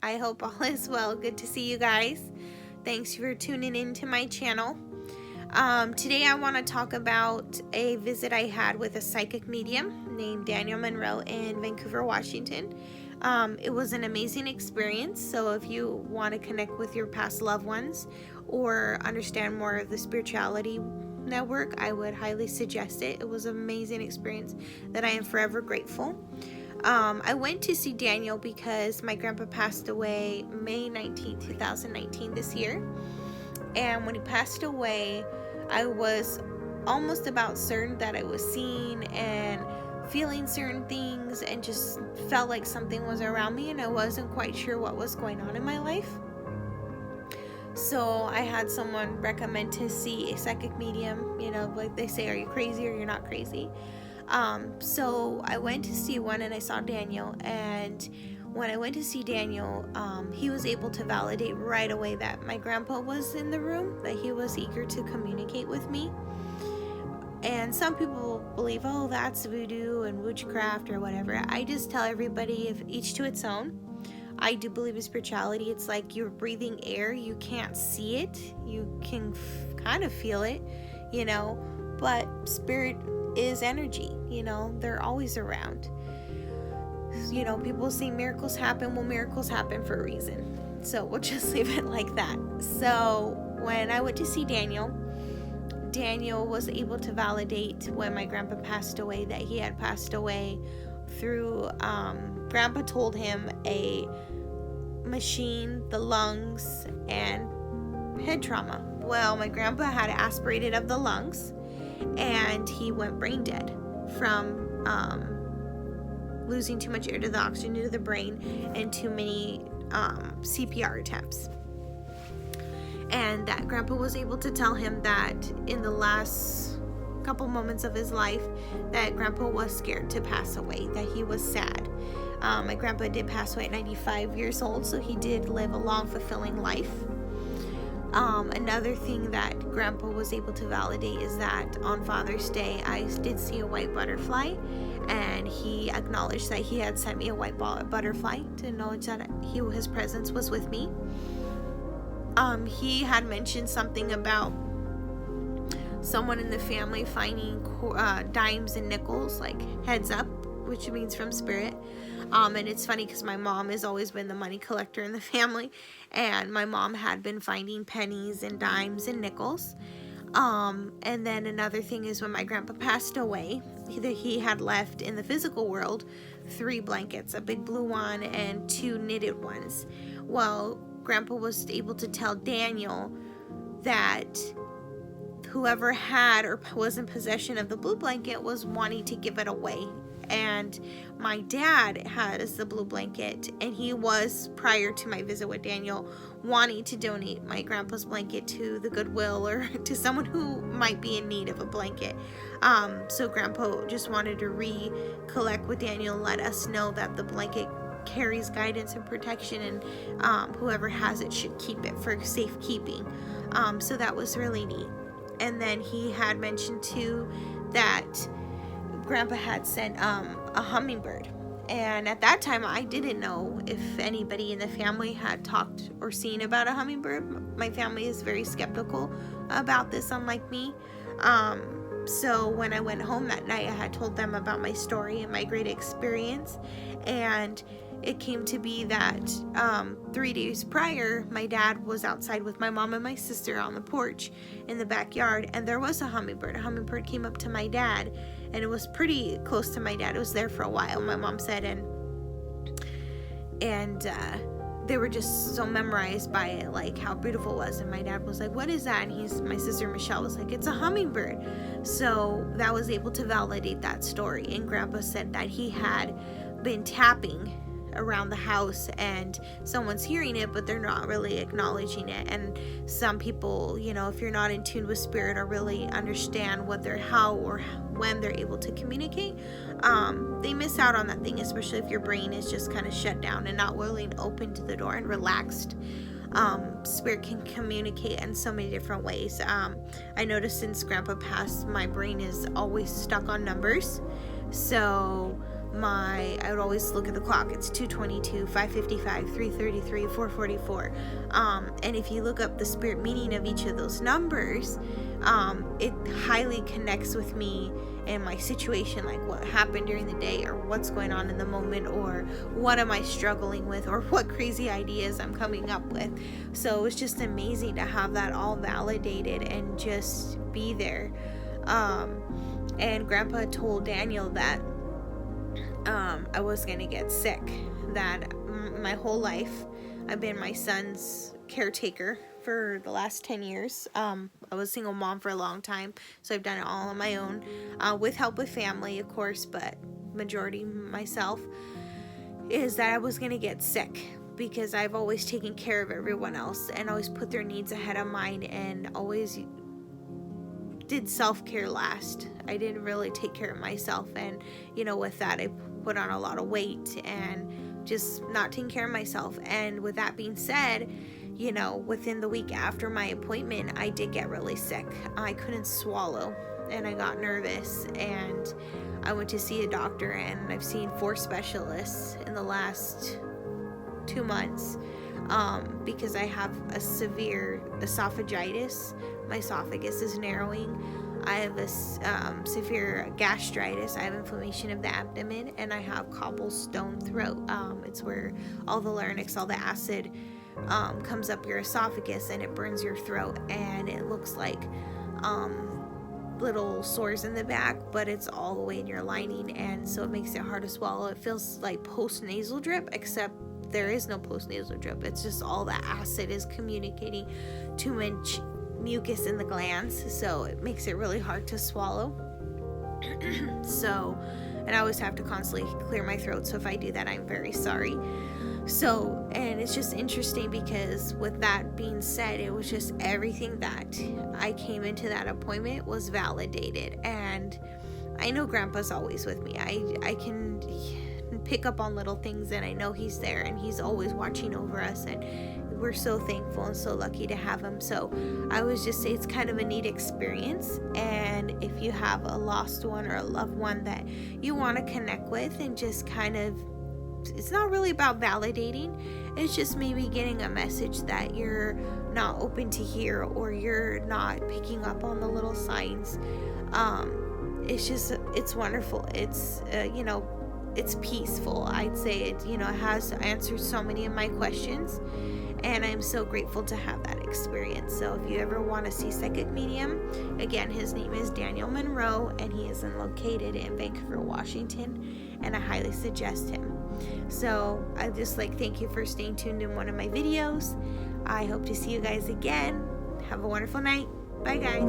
I hope all is well. Good to see you guys. Thanks for tuning in to my channel. Today I want to talk about a visit I had with a psychic medium named Daniel Monroe in Vancouver, Washington. It was an amazing experience, so if you want to connect with your past loved ones or understand more of the spirituality network, I would highly suggest it. It was an amazing experience that I am forever grateful. I went to see Daniel because my grandpa passed away May 19, 2019 this year. And when he passed away, I was almost about certain that I was seeing and feeling certain things and just felt like something was around me and I wasn't quite sure what was going on in my life. So I had someone recommend to see a psychic medium, like they say, are you crazy or you're not crazy? So I went to see one and I saw Daniel, and when I went to see Daniel, he was able to validate right away that my grandpa was in the room, that he was eager to communicate with me. And some people believe, oh, that's voodoo and witchcraft or whatever. I just tell everybody, if each to its own. I do believe in spirituality. It's like you're breathing air. You can't see it. You can kind of feel it, but spirit is energy, they're always around. People say miracles happen. Well, miracles happen for a reason. So we'll just leave it like that. So when I went to see Daniel was able to validate when my grandpa passed away that he had passed away through, grandpa told him a machine, the lungs, and head trauma. Well, my grandpa had aspirated of the lungs and he went brain dead from losing too much air to the oxygen to the brain and too many CPR attempts. And that grandpa was able to tell him that in the last couple moments of his life that grandpa was scared to pass away, that he was sad. My grandpa did pass away at 95 years old, so he did live a long, fulfilling life. Another thing that grandpa was able to validate is that on Father's Day, I did see a white butterfly, and he acknowledged that he had sent me a white butterfly to acknowledge that his presence was with me. He had mentioned something about someone in the family finding dimes and nickels, like heads up, which means from spirit. And it's funny because my mom has always been the money collector in the family, and my mom had been finding pennies and dimes and nickels. And then another thing is when my grandpa passed away, he had left in the physical world 3 blankets, a big blue one and 2 knitted ones. Well, grandpa was able to tell Daniel that whoever had or was in possession of the blue blanket was wanting to give it away. And my dad has the blue blanket, and he was, prior to my visit with Daniel, wanting to donate my grandpa's blanket to the Goodwill or to someone who might be in need of a blanket. So grandpa just wanted to recollect with Daniel and let us know that the blanket carries guidance and protection, and whoever has it should keep it for safekeeping. So that was really neat. And then he had mentioned too that grandpa had sent a hummingbird, and at that time I didn't know if anybody in the family had talked or seen about a hummingbird. My family is very skeptical about this, unlike me. So when I went home that night, I had told them about my story and my great experience, and it came to be that 3 days prior, my dad was outside with my mom and my sister on the porch in the backyard, and there was a hummingbird. A hummingbird came up to my dad, and it was pretty close to my dad. It was there for a while, my mom said, and they were just so memorized by it, like how beautiful it was. And my dad was like, what is that? And my sister Michelle was like, it's a hummingbird. So that was able to validate that story. And grandpa said that he had been tapping around the house and someone's hearing it, but they're not really acknowledging it. And some people, if you're not in tune with spirit or really understand how or when they're able to communicate, they miss out on that thing, especially if your brain is just kind of shut down and not willing to open to the door and relaxed. Spirit can communicate in so many different ways. I noticed since grandpa passed, my brain is always stuck on numbers. So I would always look at the clock. It's 2:22, 5:55, 3:33, 4:44. And if you look up the spirit meaning of each of those numbers, it highly connects with me and my situation, like what happened during the day, or what's going on in the moment, or what am I struggling with, or what crazy ideas I'm coming up with. So it was just amazing to have that all validated and just be there. And Grandpa told Daniel that I was gonna get sick, that my whole life I've been my son's caretaker for the last 10 years. I was a single mom for a long time, so I've done it all on my own, with help with family, of course, but majority myself. Is that I was gonna get sick because I've always taken care of everyone else and always put their needs ahead of mine, and always did self-care last. I didn't really take care of myself, and with that I put on a lot of weight and just not taking care of myself. And with that being said, within the week after my appointment, I did get really sick. I couldn't swallow and I got nervous, and I went to see a doctor, and I've seen 4 specialists in the last 2 months, because I have a severe esophagitis. My esophagus is narrowing. I have a severe gastritis. I have inflammation of the abdomen, and I have cobblestone throat. It's where all the larynx, all the acid comes up your esophagus, and it burns your throat, and it looks like little sores in the back, but it's all the way in your lining, and so it makes it hard to swallow. It feels like post-nasal drip, except there is no post-nasal drip. It's just all the acid is communicating too much mucus in the glands, so it makes it really hard to swallow. So, and I always have to constantly clear my throat, so if I do that, I'm very sorry. So, and it's just interesting because with that being said, it was just everything that I came into that appointment was validated. And I know Grandpa's always with me. I can pick up on little things, and I know he's there, and he's always watching over us, and we're so thankful and so lucky to have him. So I would just say it's kind of a neat experience, and if you have a lost one or a loved one that you want to connect with, and just kind of, it's not really about validating, it's just maybe getting a message that you're not open to hear, or you're not picking up on the little signs. It's wonderful. It's it's peaceful. I'd say it has answered so many of my questions, and I'm so grateful to have that experience. So if you ever want to see psychic medium, again, his name is Daniel Monroe, and he is located in Vancouver, Washington, and I highly suggest him. So I just thank you for staying tuned in one of my videos. I hope to see you guys again. Have a wonderful night. Bye, guys.